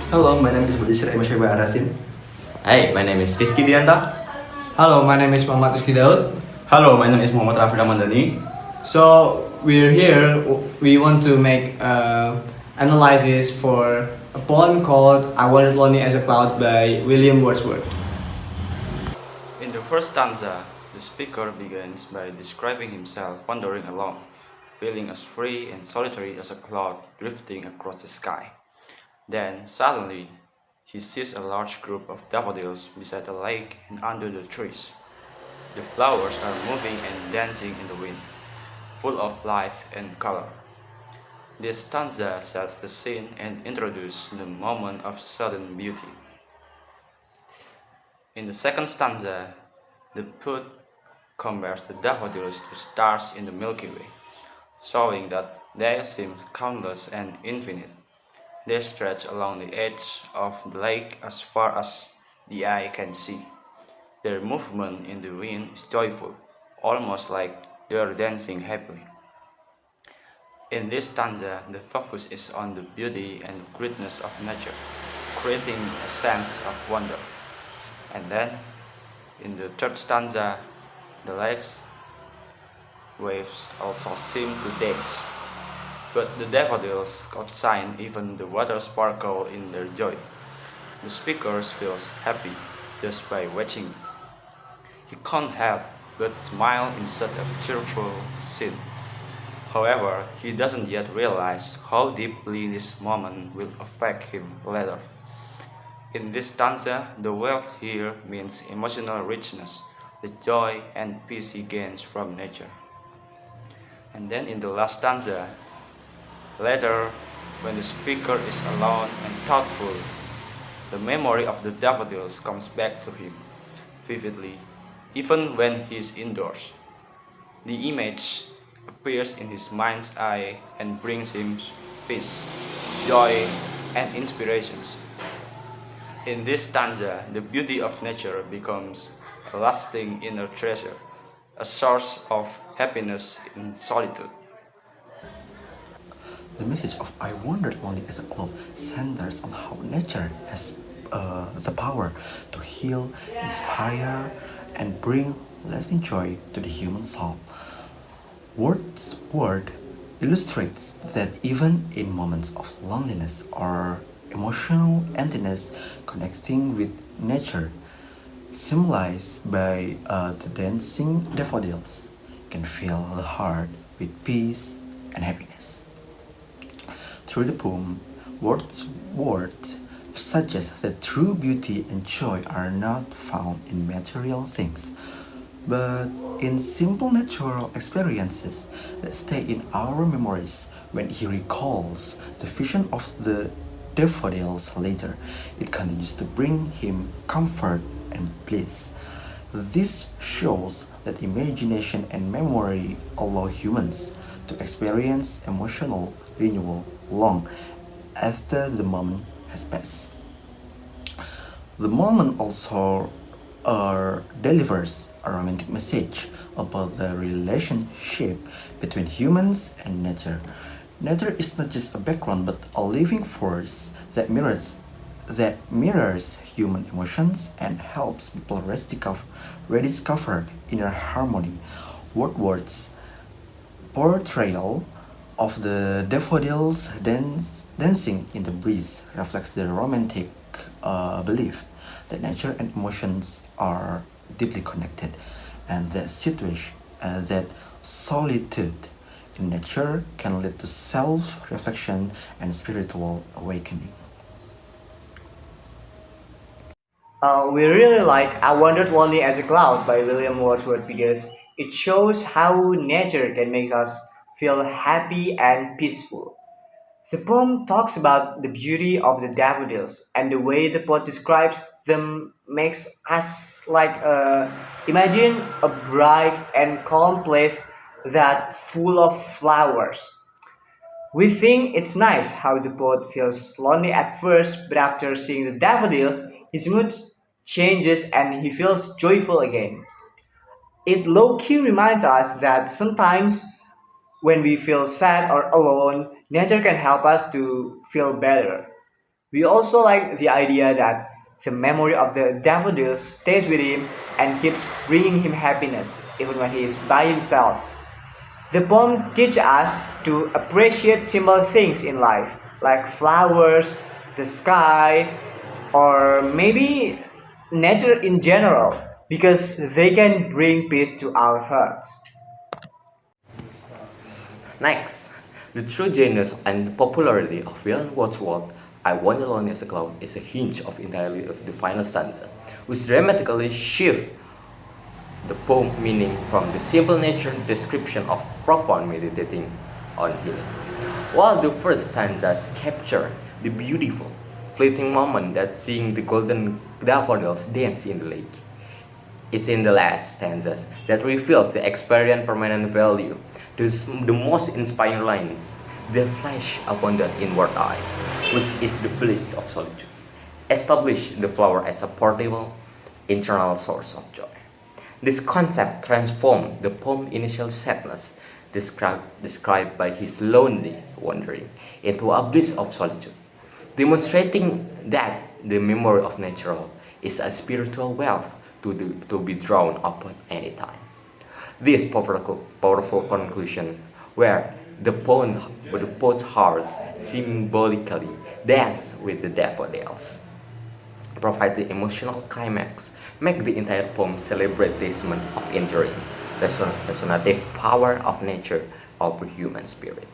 Hello, my name is Bojezziera E.S.A. Hi, my name is Rizqi Dwiyanto. Hello, my name is Rizqy Daud. Hello, my name is Rafli Ramadlani. So we're here. We want to make analysis for a poem called "I Wandered Lonely as a Cloud" by William Wordsworth. In the first stanza, the speaker begins by describing himself wandering alone, feeling as free and solitary as a cloud drifting across the sky. Then, suddenly, he sees a large group of daffodils beside a lake and under the trees. The flowers are moving and dancing in the wind, full of life and color. This stanza sets the scene and introduces the moment of sudden beauty. In the second stanza, the poet compares the daffodils to stars in the Milky Way, showing that they seem countless and infinite. They stretch along the edge of the lake as far as the eye can see. Their movement in the wind is joyful, almost like they are dancing happily. In this stanza, the focus is on the beauty and greatness of nature, creating a sense of wonder. And then, in the third stanza, the lake's waves also seem to dance, but the daffodils outshine even the water sparkle in their joy. The speaker feels happy just by watching. He can't help but smile in such a cheerful scene. However, he doesn't yet realize how deeply this moment will affect him later. In this stanza, the wealth here means emotional richness, the joy and peace he gains from nature. And then in the last stanza, later, when the speaker is alone and thoughtful, the memory of the daffodils comes back to him vividly, even when he is indoors. The image appears in his mind's eye and brings him peace, joy, and inspirations. In this stanza, the beauty of nature becomes a lasting inner treasure, a source of happiness in solitude. The message of I Wandered Lonely as a Cloud centers on how nature has the power to heal, inspire, and bring lasting joy to the human soul. Wordsworth illustrates that even in moments of loneliness or emotional emptiness, connecting with nature, symbolized by the dancing daffodils, can fill the heart with peace and happiness. Through the poem, Wordsworth suggests that true beauty and joy are not found in material things, but in simple natural experiences that stay in our memories. When he recalls the vision of the daffodils later, it continues to bring him comfort and bliss. This shows that imagination and memory allow humans to experience emotional renewal long after the moment has passed. The moment also delivers a romantic message about the relationship between humans and nature. Nature is not just a background but a living force that mirrors human emotions and helps people rediscover inner harmony. Wordsworth's portrayal of the daffodils dancing in the breeze reflects the romantic belief that nature and emotions are deeply connected, and that solitude in nature can lead to self-reflection and spiritual awakening. We really like "I Wandered Lonely as a Cloud" by William Wordsworth because it shows how nature can make us feel happy and peaceful. The poem talks about the beauty of the daffodils, and the way the poet describes them makes us imagine a bright and calm place that full of flowers. We think it's nice how the poet feels lonely at first, but after seeing the daffodils, his mood changes and he feels joyful again. It low key reminds us that sometimes when we feel sad or alone, nature can help us to feel better. We also like the idea that the memory of the daffodils stays with him and keeps bringing him happiness even when he is by himself. The poem teaches us to appreciate simple things in life, like flowers, the sky, or maybe nature in general, because they can bring peace to our hearts. Next, the true genius and popularity of William Wordsworth, I Wander Alone as a Cloud, is a hinge of entirely of the final stanza, which dramatically shifts the poem meaning from the simple nature description of profound meditating on healing. While the first stanzas capture the beautiful, fleeting moment that seeing the golden daffodils dance in the lake, it's in the last stanzas that reveal the experience permanent value, the most inspiring lines, the flash upon the inward eye, which is the bliss of solitude. Establish the flower as a portable, internal source of joy. This concept transformed the poem's initial sadness, described by his lonely wandering, into a bliss of solitude, demonstrating that the memory of nature is a spiritual wealth to be drawn upon any time. This powerful conclusion, where the poet's heart symbolically dance with the daffodils, provide the emotional climax, make the entire poem celebrate this moment of enduring, resonative power of nature over human spirit.